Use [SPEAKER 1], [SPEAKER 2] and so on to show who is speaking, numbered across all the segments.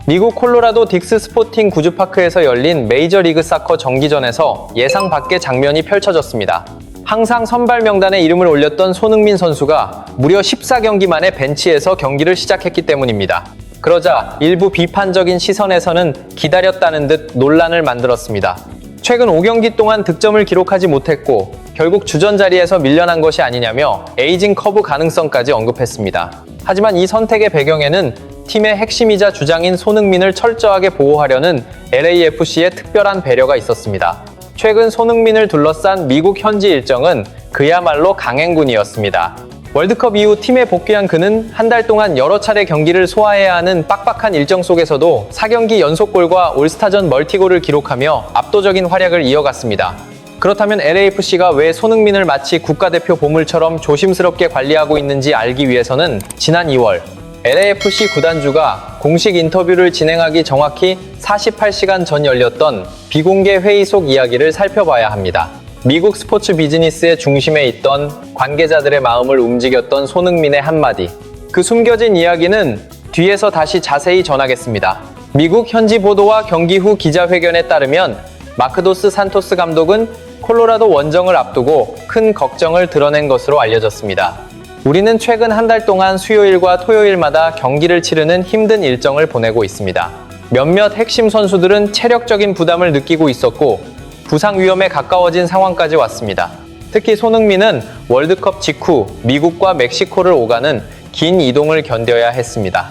[SPEAKER 1] 미국 콜로라도 딕스 스포팅 구주파크에서 열린 메이저리그 사커 정기전에서 예상 밖의 장면이 펼쳐졌습니다. 항상 선발 명단에 이름을 올렸던 손흥민 선수가 무려 14경기 만에 벤치에서 경기를 시작했기 때문입니다. 그러자 일부 비판적인 시선에서는 기다렸다는 듯 논란을 만들었습니다. 최근 5경기 동안 득점을 기록하지 못했고 결국 주전 자리에서 밀려난 것이 아니냐며 에이징 커브 가능성까지 언급했습니다. 하지만 이 선택의 배경에는 팀의 핵심이자 주장인 손흥민을 철저하게 보호하려는 LAFC의 특별한 배려가 있었습니다. 최근 손흥민을 둘러싼 미국 현지 일정은 그야말로 강행군이었습니다. 월드컵 이후 팀에 복귀한 그는 한 달 동안 여러 차례 경기를 소화해야 하는 빡빡한 일정 속에서도 4경기 연속골과 올스타전 멀티골을 기록하며 압도적인 활약을 이어갔습니다. 그렇다면 LAFC가 왜 손흥민을 마치 국가대표 보물처럼 조심스럽게 관리하고 있는지 알기 위해서는 지난 2월 LAFC 구단주가 공식 인터뷰를 진행하기 정확히 48시간 전 열렸던 비공개 회의 속 이야기를 살펴봐야 합니다. 미국 스포츠 비즈니스의 중심에 있던 관계자들의 마음을 움직였던 손흥민의 한마디. 그 숨겨진 이야기는 뒤에서 다시 자세히 전하겠습니다. 미국 현지 보도와 경기 후 기자회견에 따르면 마크 도스 산토스 감독은 콜로라도 원정을 앞두고 큰 걱정을 드러낸 것으로 알려졌습니다. 우리는 최근 한 달 동안 수요일과 토요일마다 경기를 치르는 힘든 일정을 보내고 있습니다. 몇몇 핵심 선수들은 체력적인 부담을 느끼고 있었고 부상 위험에 가까워진 상황까지 왔습니다. 특히 손흥민은 월드컵 직후 미국과 멕시코를 오가는 긴 이동을 견뎌야 했습니다.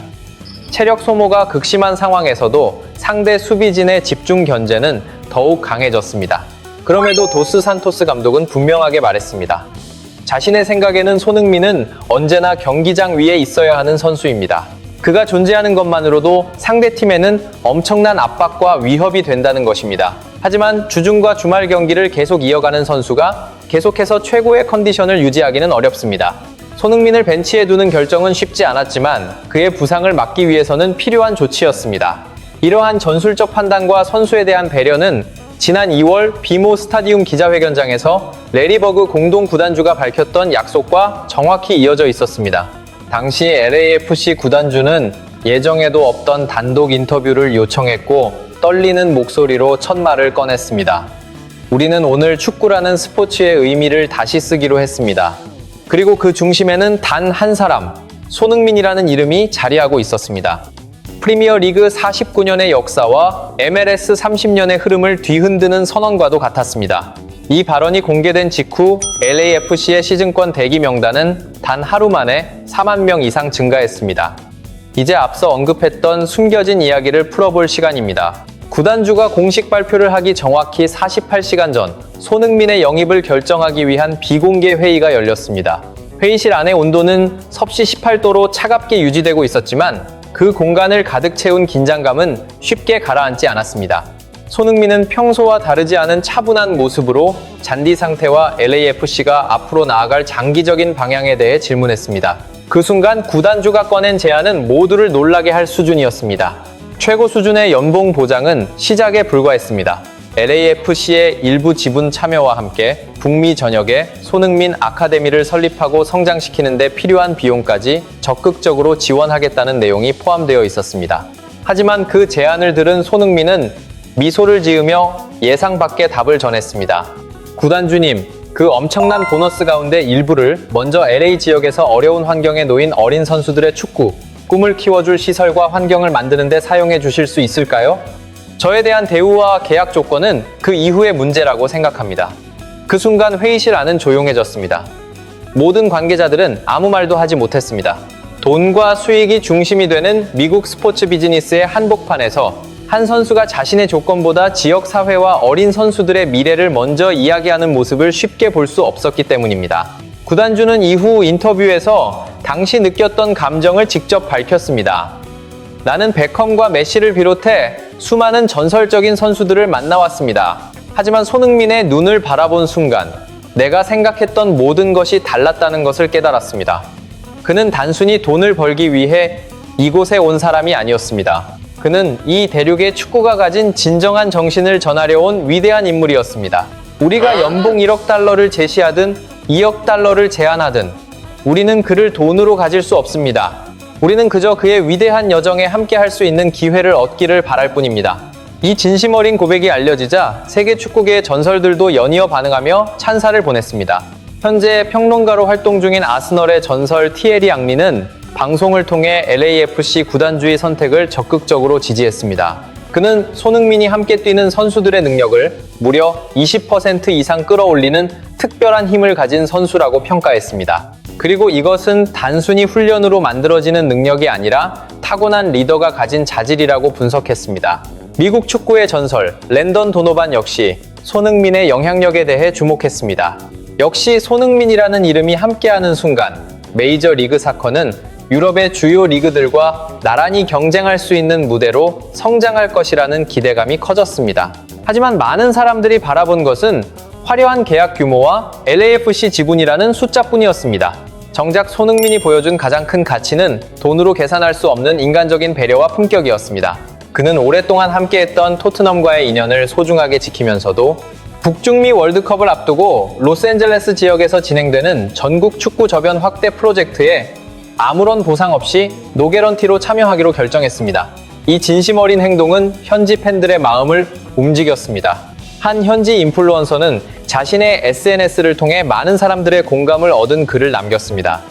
[SPEAKER 1] 체력 소모가 극심한 상황에서도 상대 수비진의 집중 견제는 더욱 강해졌습니다. 그럼에도 도스 산토스 감독은 분명하게 말했습니다. 자신의 생각에는 손흥민은 언제나 경기장 위에 있어야 하는 선수입니다. 그가 존재하는 것만으로도 상대팀에는 엄청난 압박과 위협이 된다는 것입니다. 하지만 주중과 주말 경기를 계속 이어가는 선수가 계속해서 최고의 컨디션을 유지하기는 어렵습니다. 손흥민을 벤치에 두는 결정은 쉽지 않았지만 그의 부상을 막기 위해서는 필요한 조치였습니다. 이러한 전술적 판단과 선수에 대한 배려는 지난 2월 비모 스타디움 기자회견장에서 레리 버그 공동 구단주가 밝혔던 약속과 정확히 이어져 있었습니다. 당시 LAFC 구단주는 예정에도 없던 단독 인터뷰를 요청했고 떨리는 목소리로 첫 말을 꺼냈습니다. 우리는 오늘 축구라는 스포츠의 의미를 다시 쓰기로 했습니다. 그리고 그 중심에는 단 한 사람, 손흥민이라는 이름이 자리하고 있었습니다. 프리미어 리그 49년의 역사와 MLS 30년의 흐름을 뒤흔드는 선언과도 같았습니다. 이 발언이 공개된 직후 LAFC의 시즌권 대기 명단은 단 하루 만에 4만 명 이상 증가했습니다. 이제 앞서 언급했던 숨겨진 이야기를 풀어볼 시간입니다. 구단주가 공식 발표를 하기 정확히 48시간 전 손흥민의 영입을 결정하기 위한 비공개 회의가 열렸습니다. 회의실 안의 온도는 섭씨 18도로 차갑게 유지되고 있었지만 그 공간을 가득 채운 긴장감은 쉽게 가라앉지 않았습니다. 손흥민은 평소와 다르지 않은 차분한 모습으로 잔디 상태와 LAFC가 앞으로 나아갈 장기적인 방향에 대해 질문했습니다. 그 순간 구단주가 꺼낸 제안은 모두를 놀라게 할 수준이었습니다. 최고 수준의 연봉 보장은 시작에 불과했습니다. LAFC의 일부 지분 참여와 함께 북미 전역에 손흥민 아카데미를 설립하고 성장시키는 데 필요한 비용까지 적극적으로 지원하겠다는 내용이 포함되어 있었습니다. 하지만 그 제안을 들은 손흥민은 미소를 지으며 예상 밖의 답을 전했습니다. 구단주님, 그 엄청난 보너스 가운데 일부를 먼저 LA 지역에서 어려운 환경에 놓인 어린 선수들의 축구, 꿈을 키워줄 시설과 환경을 만드는 데 사용해 주실 수 있을까요? 저에 대한 대우와 계약 조건은 그 이후의 문제라고 생각합니다. 그 순간 회의실 안은 조용해졌습니다. 모든 관계자들은 아무 말도 하지 못했습니다. 돈과 수익이 중심이 되는 미국 스포츠 비즈니스의 한복판에서 한 선수가 자신의 조건보다 지역 사회와 어린 선수들의 미래를 먼저 이야기하는 모습을 쉽게 볼 수 없었기 때문입니다. 구단주는 이후 인터뷰에서 당시 느꼈던 감정을 직접 밝혔습니다. 나는 베컴과 메시를 비롯해 수많은 전설적인 선수들을 만나왔습니다. 하지만 손흥민의 눈을 바라본 순간 내가 생각했던 모든 것이 달랐다는 것을 깨달았습니다. 그는 단순히 돈을 벌기 위해 이곳에 온 사람이 아니었습니다. 그는 이 대륙의 축구가 가진 진정한 정신을 전하려 온 위대한 인물이었습니다. 우리가 연봉 1억 달러를 제시하든 2억 달러를 제안하든 우리는 그를 돈으로 가질 수 없습니다. 우리는 그저 그의 위대한 여정에 함께 할 수 있는 기회를 얻기를 바랄 뿐입니다. 이 진심 어린 고백이 알려지자 세계 축구계의 전설들도 연이어 반응하며 찬사를 보냈습니다. 현재 평론가로 활동 중인 아스널의 전설 티에리 앙리는 방송을 통해 LAFC 구단주의 선택을 적극적으로 지지했습니다. 그는 손흥민이 함께 뛰는 선수들의 능력을 무려 20% 이상 끌어올리는 특별한 힘을 가진 선수라고 평가했습니다. 그리고 이것은 단순히 훈련으로 만들어지는 능력이 아니라 타고난 리더가 가진 자질이라고 분석했습니다. 미국 축구의 전설 랜던 도노반 역시 손흥민의 영향력에 대해 주목했습니다. 역시 손흥민이라는 이름이 함께하는 순간 메이저 리그 사커는 유럽의 주요 리그들과 나란히 경쟁할 수 있는 무대로 성장할 것이라는 기대감이 커졌습니다. 하지만 많은 사람들이 바라본 것은 화려한 계약 규모와 LAFC 지분이라는 숫자뿐이었습니다. 정작 손흥민이 보여준 가장 큰 가치는 돈으로 계산할 수 없는 인간적인 배려와 품격이었습니다. 그는 오랫동안 함께했던 토트넘과의 인연을 소중하게 지키면서도 북중미 월드컵을 앞두고 로스앤젤레스 지역에서 진행되는 전국 축구 저변 확대 프로젝트에 아무런 보상 없이 노게런티로 참여하기로 결정했습니다. 이 진심 어린 행동은 현지 팬들의 마음을 움직였습니다. 한 현지 인플루언서는 자신의 SNS를 통해 많은 사람들의 공감을 얻은 글을 남겼습니다.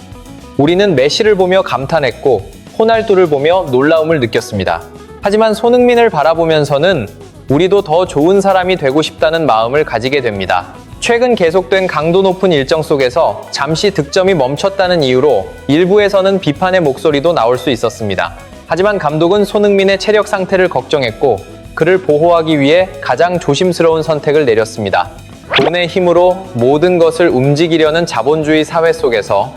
[SPEAKER 1] 우리는 메시를 보며 감탄했고 호날두를 보며 놀라움을 느꼈습니다. 하지만 손흥민을 바라보면서는 우리도 더 좋은 사람이 되고 싶다는 마음을 가지게 됩니다. 최근 계속된 강도 높은 일정 속에서 잠시 득점이 멈췄다는 이유로 일부에서는 비판의 목소리도 나올 수 있었습니다. 하지만 감독은 손흥민의 체력 상태를 걱정했고 그를 보호하기 위해 가장 조심스러운 선택을 내렸습니다. 돈의 힘으로 모든 것을 움직이려는 자본주의 사회 속에서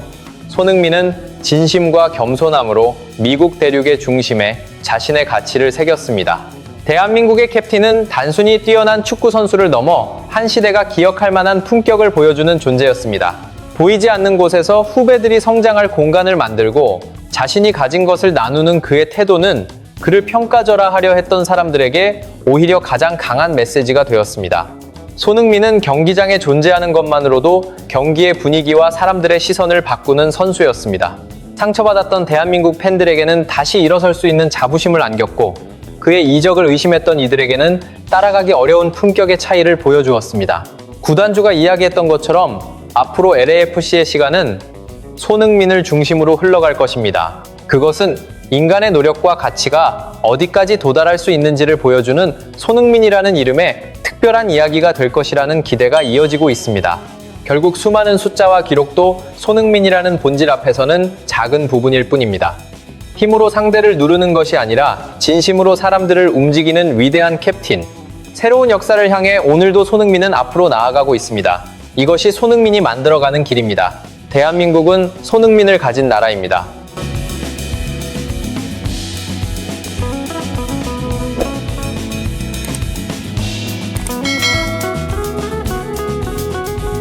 [SPEAKER 1] 손흥민은 진심과 겸손함으로 미국 대륙의 중심에 자신의 가치를 새겼습니다. 대한민국의 캡틴은 단순히 뛰어난 축구 선수를 넘어 한 시대가 기억할 만한 품격을 보여주는 존재였습니다. 보이지 않는 곳에서 후배들이 성장할 공간을 만들고 자신이 가진 것을 나누는 그의 태도는 그를 평가절하하려 했던 사람들에게 오히려 가장 강한 메시지가 되었습니다. 손흥민은 경기장에 존재하는 것만으로도 경기의 분위기와 사람들의 시선을 바꾸는 선수였습니다. 상처받았던 대한민국 팬들에게는 다시 일어설 수 있는 자부심을 안겼고 그의 이적을 의심했던 이들에게는 따라가기 어려운 품격의 차이를 보여주었습니다. 구단주가 이야기했던 것처럼 앞으로 LAFC의 시간은 손흥민을 중심으로 흘러갈 것입니다. 그것은 인간의 노력과 가치가 어디까지 도달할 수 있는지를 보여주는 손흥민이라는 이름의 특별한 이야기가 될 것이라는 기대가 이어지고 있습니다. 결국 수많은 숫자와 기록도 손흥민이라는 본질 앞에서는 작은 부분일 뿐입니다. 힘으로 상대를 누르는 것이 아니라 진심으로 사람들을 움직이는 위대한 캡틴. 새로운 역사를 향해 오늘도 손흥민은 앞으로 나아가고 있습니다. 이것이 손흥민이 만들어가는 길입니다. 대한민국은 손흥민을 가진 나라입니다.